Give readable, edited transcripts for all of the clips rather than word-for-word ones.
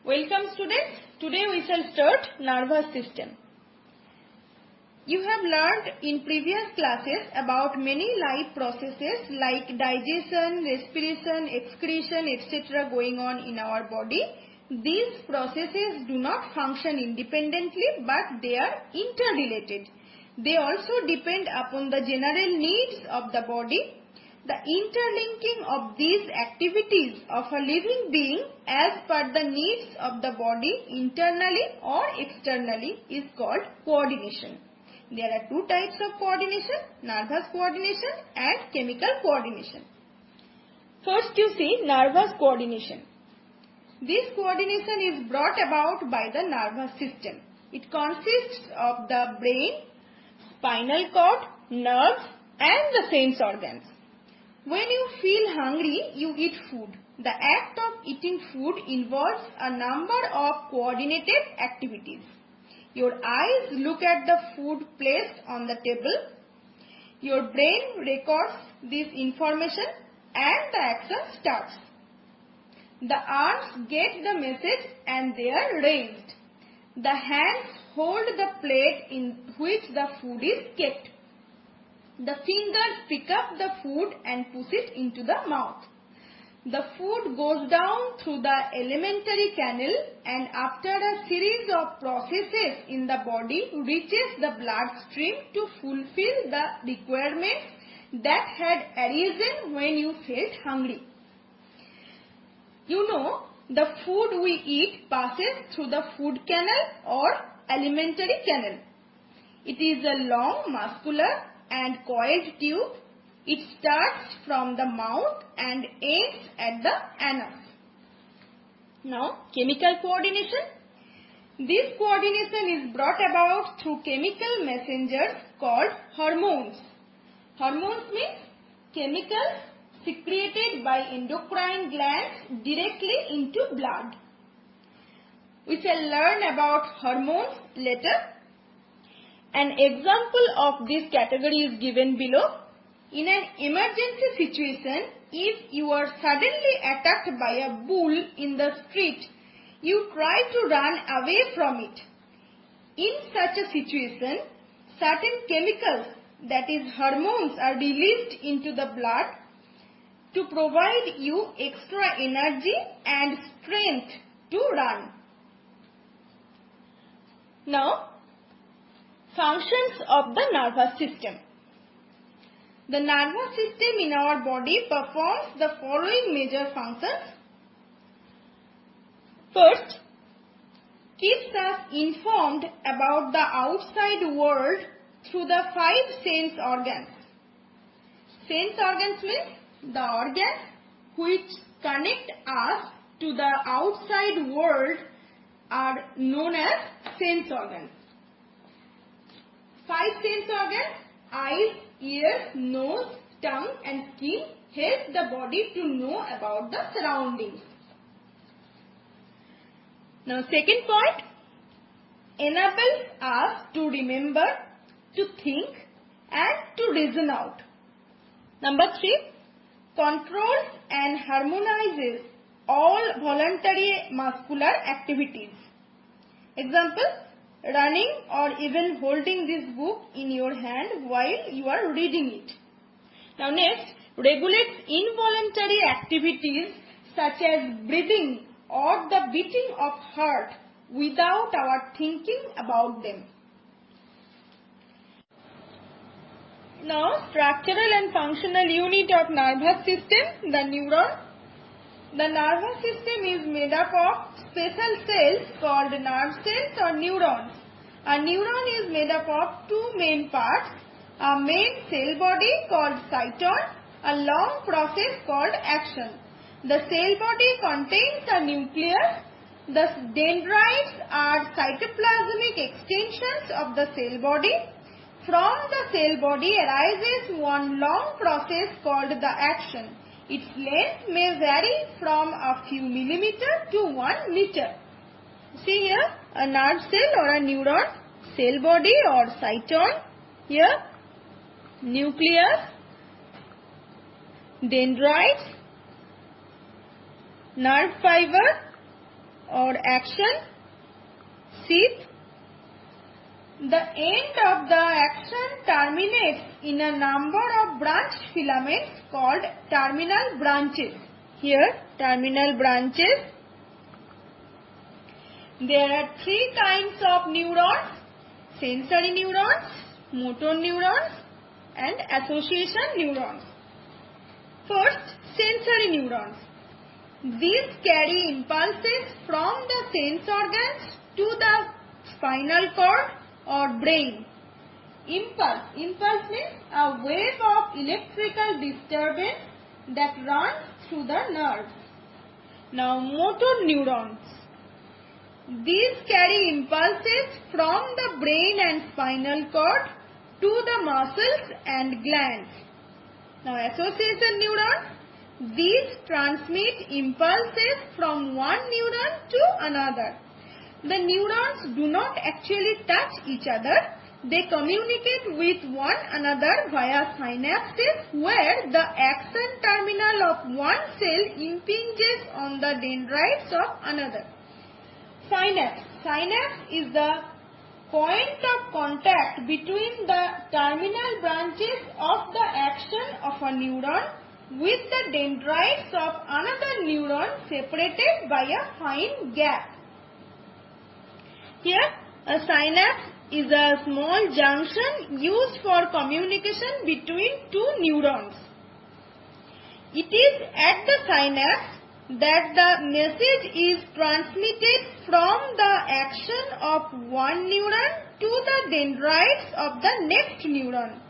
Welcome students. Today we shall start nervous system. You have learned in previous classes about many life processes like digestion, respiration, excretion, etc. going on in our body. These processes do not function independently but they are interrelated. They also depend upon the general needs of the body. The interlinking of these activities of a living being as per the needs of the body internally or externally is called coordination. There are two types of coordination, nervous coordination and chemical coordination. First you see nervous coordination. This coordination is brought about by the nervous system. It consists of the brain, spinal cord, nerves and the sense organs. When you feel hungry, you eat food. The act of eating food involves a number of coordinated activities. Your eyes look at the food placed on the table. Your brain records this information and the action starts. The arms get the message and they are raised. The hands hold the plate in which the food is kept. The fingers pick up the food and push it into the mouth. The food goes down through the alimentary canal and after a series of processes in the body reaches the bloodstream to fulfill the requirements that had arisen when you felt hungry. You know, the food we eat passes through the food canal or alimentary canal. It is a long muscular and coiled tube. It starts from the mouth and ends at the anus. Now, chemical coordination. This coordination is brought about through chemical messengers called hormones. Hormones means chemicals secreted by endocrine glands directly into blood. We shall learn about hormones later. An example of this category is given below. In an emergency situation, if you are suddenly attacked by a bull in the street, you try to run away from it. In such a situation, certain chemicals, that is hormones, are released into the blood to provide you extra energy and strength to run. Now, functions of the nervous system. The nervous system in our body performs the following major functions. First, keeps us informed about the outside world through the 5 sense organs. Sense organs means the organs which connect us to the outside world are known as sense organs. 5 sense organs, eyes, ears, nose, tongue and skin help the body to know about the surroundings. Now second point, enables us to remember, to think and to reason out. Number 3, controls and harmonizes all voluntary muscular activities. Example, running or even holding this book in your hand while you are reading it. Now next, regulates involuntary activities such as breathing or the beating of heart without our thinking about them. Now, structural and functional unit of nervous system, the neuron. The nervous system is made up of special cells called nerve cells or neurons. A neuron is made up of 2 main parts, a main cell body called cyton, a long process called axon. The cell body contains a nucleus. The dendrites are cytoplasmic extensions of the cell body. From the cell body arises one long process called the axon. Its length may vary from a few millimeters to 1 meter. See here, a nerve cell or a neuron, cell body or cyton, here nucleus, dendrites, nerve fiber or or action sheath. The end of the action terminates in a number of branched filaments called terminal branches. Here, terminal branches. There are three kinds of neurons: sensory neurons, motor neurons, and association neurons. First, sensory neurons. These carry impulses from the sense organs to the spinal cord or brain. Impulse means a wave of electrical disturbance that runs through the nerves. Now, motor neurons. These carry impulses from the brain and spinal cord to the muscles and glands. Now, association neurons. These transmit impulses from one neuron to another. The neurons do not actually touch each other. They communicate with one another via synapses, where the action terminal of one cell impinges on the dendrites of another. Synapse. Synapse is the point of contact between the terminal branches of the action of a neuron with the dendrites of another neuron separated by a fine gap. Here, a synapse is a small junction used for communication between two neurons. It is at the synapse that the message is transmitted from the action of one neuron to the dendrites of the next neuron.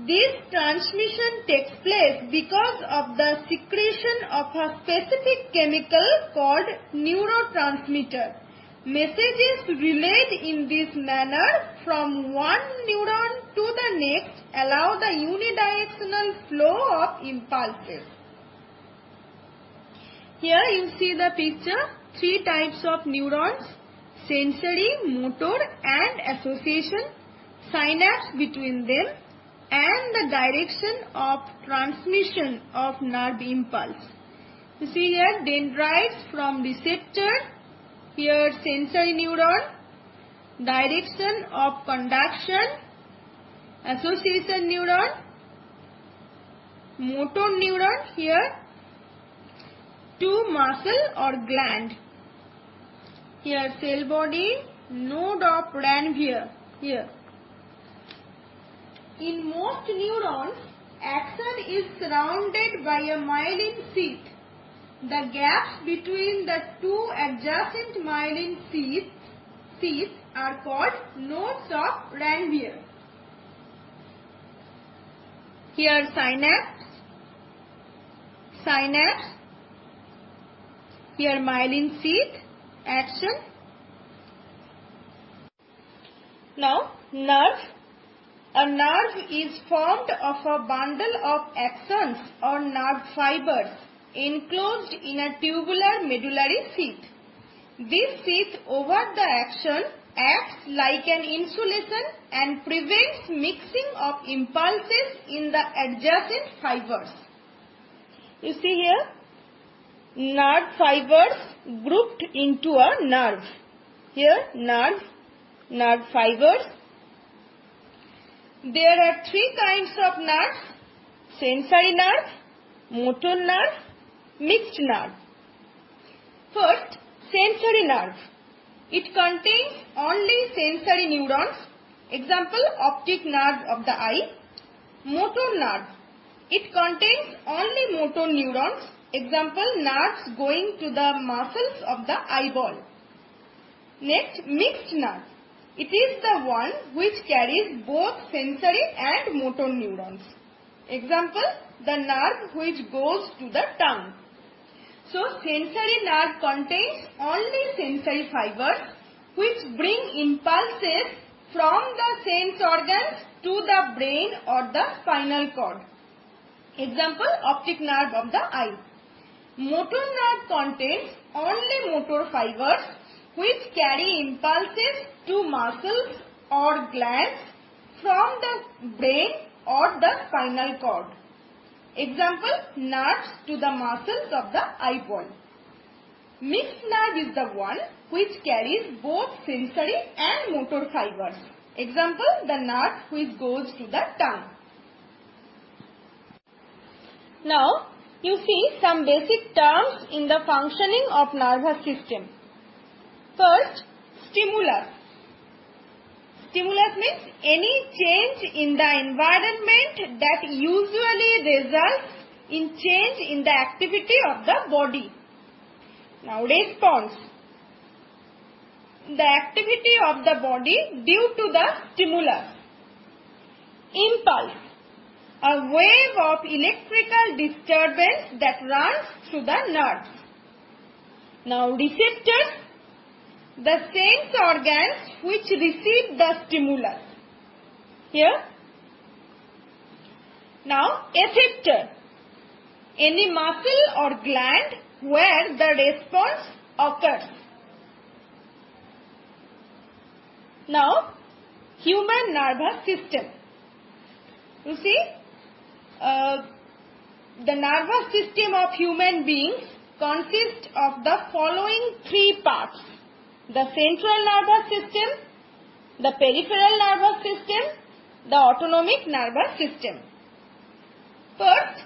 This transmission takes place because of the secretion of a specific chemical called neurotransmitter. Messages relayed in this manner from one neuron to the next allow the unidirectional flow of impulses. Here you see the picture, three types of neurons: sensory, motor and association, synapse between them, and the direction of transmission of nerve impulse. You see here dendrites from receptor, here sensory neuron, direction of conduction, association neuron, motor neuron here to muscle or gland. Here cell body, node of Ranvier here. In most neurons, action is surrounded by a myelin sheath. The gaps between the two adjacent myelin sheaths are called nodes of Ranvier. Here synapse, here myelin sheath, action. Now nerve. A nerve is formed of a bundle of axons or nerve fibers enclosed in a tubular medullary sheath. This sheath over the axon acts like an insulation and prevents mixing of impulses in the adjacent fibers. You see here nerve fibers grouped into a nerve. Here nerve fibers. There are three kinds of nerves: sensory nerve, motor nerve, mixed nerve. First, sensory nerve. It contains only sensory neurons. Example, optic nerve of the eye. Motor nerve. It contains only motor neurons. Example, nerves going to the muscles of the eyeball. Next, mixed nerve. It is the one which carries both sensory and motor neurons. Example, the nerve which goes to the tongue. So, sensory nerve contains only sensory fibers which bring impulses from the sense organs to the brain or the spinal cord. Example, optic nerve of the eye. Motor nerve contains only motor fibers which carry impulses to muscles or glands from the brain or the spinal cord. Example, nerves to the muscles of the eyeball. Mixed nerve is the one which carries both sensory and motor fibers. Example, the nerve which goes to the tongue. Now, you see some basic terms in the functioning of nervous system. First, stimulus. Stimulus means any change in the environment that usually results in change in the activity of the body. Now, response. The activity of the body due to the stimulus. Impulse. A wave of electrical disturbance that runs through the nerves. Now, receptors. The sense organs which receive the stimulus. Here. Now, effector. Any muscle or gland where the response occurs. Now, human nervous system. You see, the nervous system of human beings consists of the following three parts. The central nervous system, the peripheral nervous system, the autonomic nervous system. First,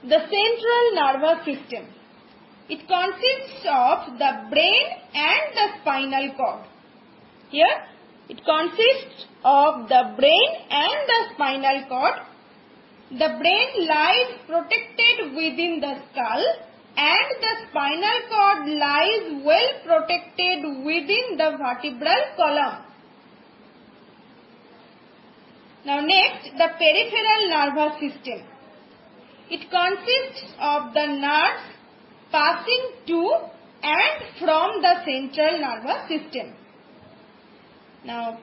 the central nervous system. It consists of the brain and the spinal cord. Here, it consists of the brain and the spinal cord. The brain lies protected within the skull and the spinal cord lies well protected within the vertebral column. Now next, the peripheral nervous system. It consists of the nerves passing to and from the central nervous system. Now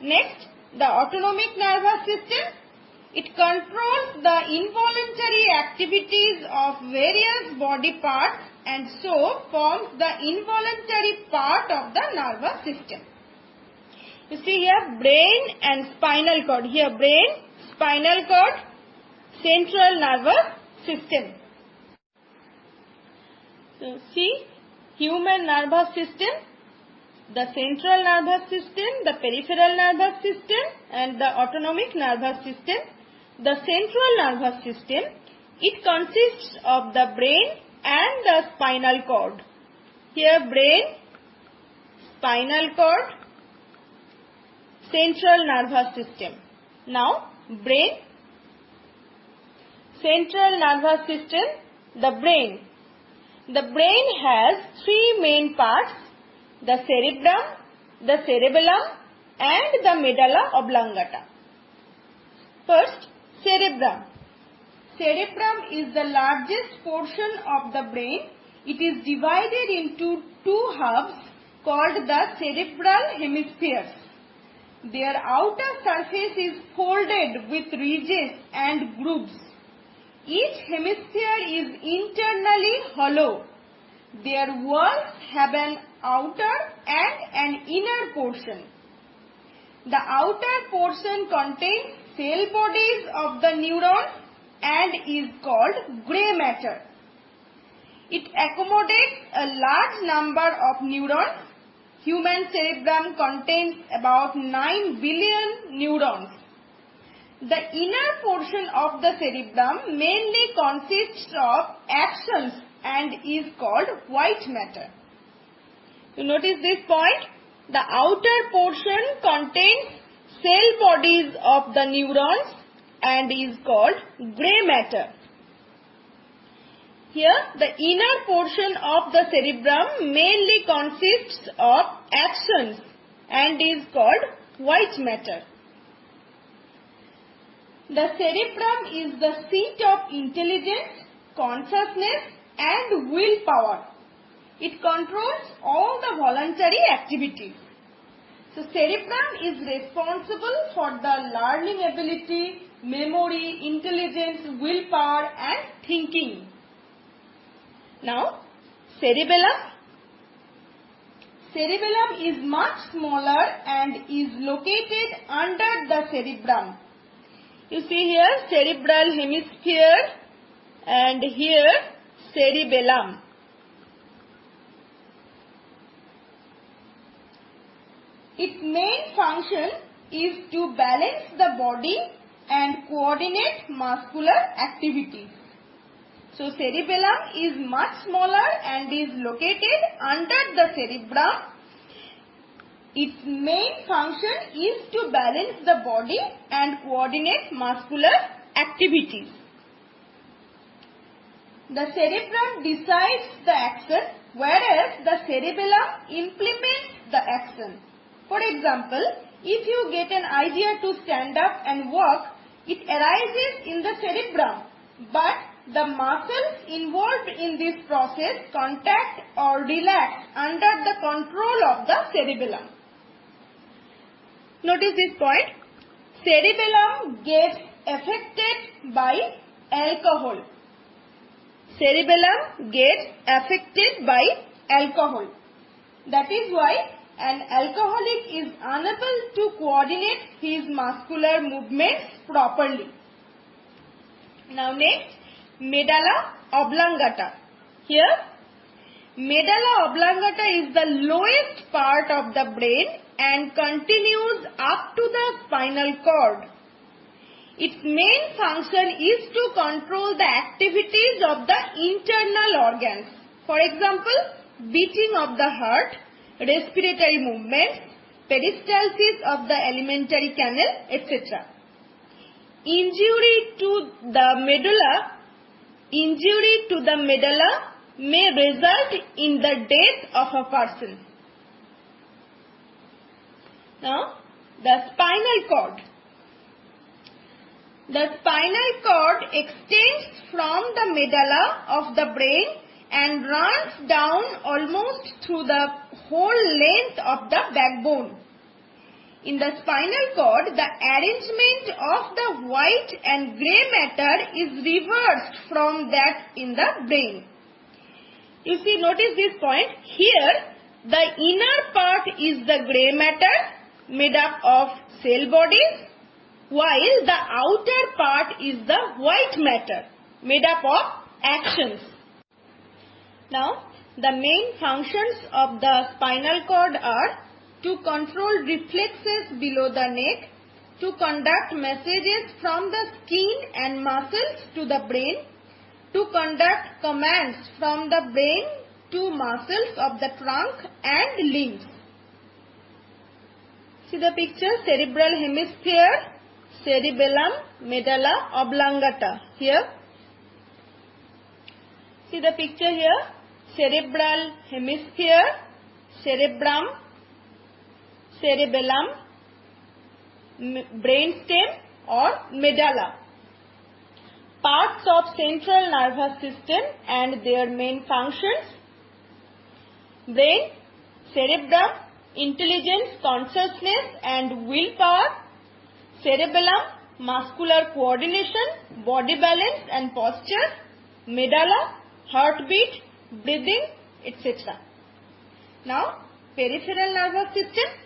next, the autonomic nervous system. It controls the involuntary activities of various body parts and so forms the involuntary part of the nervous system. You see here brain and spinal cord. Here brain, spinal cord, central nervous system. So see, human nervous system, the central nervous system, the peripheral nervous system and the autonomic nervous system. The central nervous system, it consists of the brain and the spinal cord. Here brain, spinal cord, central nervous system. Now brain, central nervous system, the brain. The brain has three main parts, the cerebrum, the cerebellum and the medulla oblongata. First, cerebrum. Cerebrum is the largest portion of the brain. It is divided into two hubs called the cerebral hemispheres. Their outer surface is folded with ridges and grooves. Each hemisphere is internally hollow. Their walls have an outer and an inner portion. The outer portion contains cell bodies of the neurons and is called grey matter. It accommodates a large number of neurons. Human cerebrum contains about 9 billion neurons. The inner portion of the cerebrum mainly consists of axons and is called white matter. You notice this point? The outer portion contains cell bodies of the neurons and is called grey matter. Here, the inner portion of the cerebrum mainly consists of axons and is called white matter. The cerebrum is the seat of intelligence, consciousness and willpower. It controls all the voluntary activities. So, cerebrum is responsible for the learning ability, memory, intelligence, willpower and thinking. Now, cerebellum. Cerebellum is much smaller and is located under the cerebrum. You see here cerebral hemisphere and here cerebellum. Its main function is to balance the body and coordinate muscular activities. So cerebellum is much smaller and is located under the cerebrum. Its main function is to balance the body and coordinate muscular activities. The cerebrum decides the action, whereas the cerebellum implements the action. For example, if you get an idea to stand up and walk, it arises in the cerebrum, but the muscles involved in this process contract or relax under the control of the cerebellum. Notice this point. Cerebellum gets affected by alcohol. Cerebellum gets affected by alcohol. That is why an alcoholic is unable to coordinate his muscular movements properly. Now next, medulla oblongata. Here, medulla oblongata is the lowest part of the brain and continues up to the spinal cord. Its main function is to control the activities of the internal organs. For example, beating of the heart, respiratory movements, peristalsis of the alimentary canal, etc. Injury to the medulla may result in the death of a person. Now, the spinal cord. The spinal cord extends from the medulla of the brain and runs down almost through the whole length of the backbone. In the spinal cord, the arrangement of the white and grey matter is reversed from that in the brain. You see, notice this point. Here, the inner part is the grey matter made up of cell bodies, while the outer part is the white matter made up of actions. Now, the main functions of the spinal cord are to control reflexes below the neck, to conduct messages from the skin and muscles to the brain, to conduct commands from the brain to muscles of the trunk and limbs. See the picture, cerebral hemisphere, cerebellum, medulla oblongata. Here, see the picture here, cerebral hemisphere, cerebrum, cerebellum, brainstem or medulla. Parts of central nervous system and their main functions: brain, cerebrum, intelligence, consciousness and willpower; cerebellum, muscular coordination, body balance and posture; medulla, heartbeat, breathing, etc. Now, peripheral nervous system.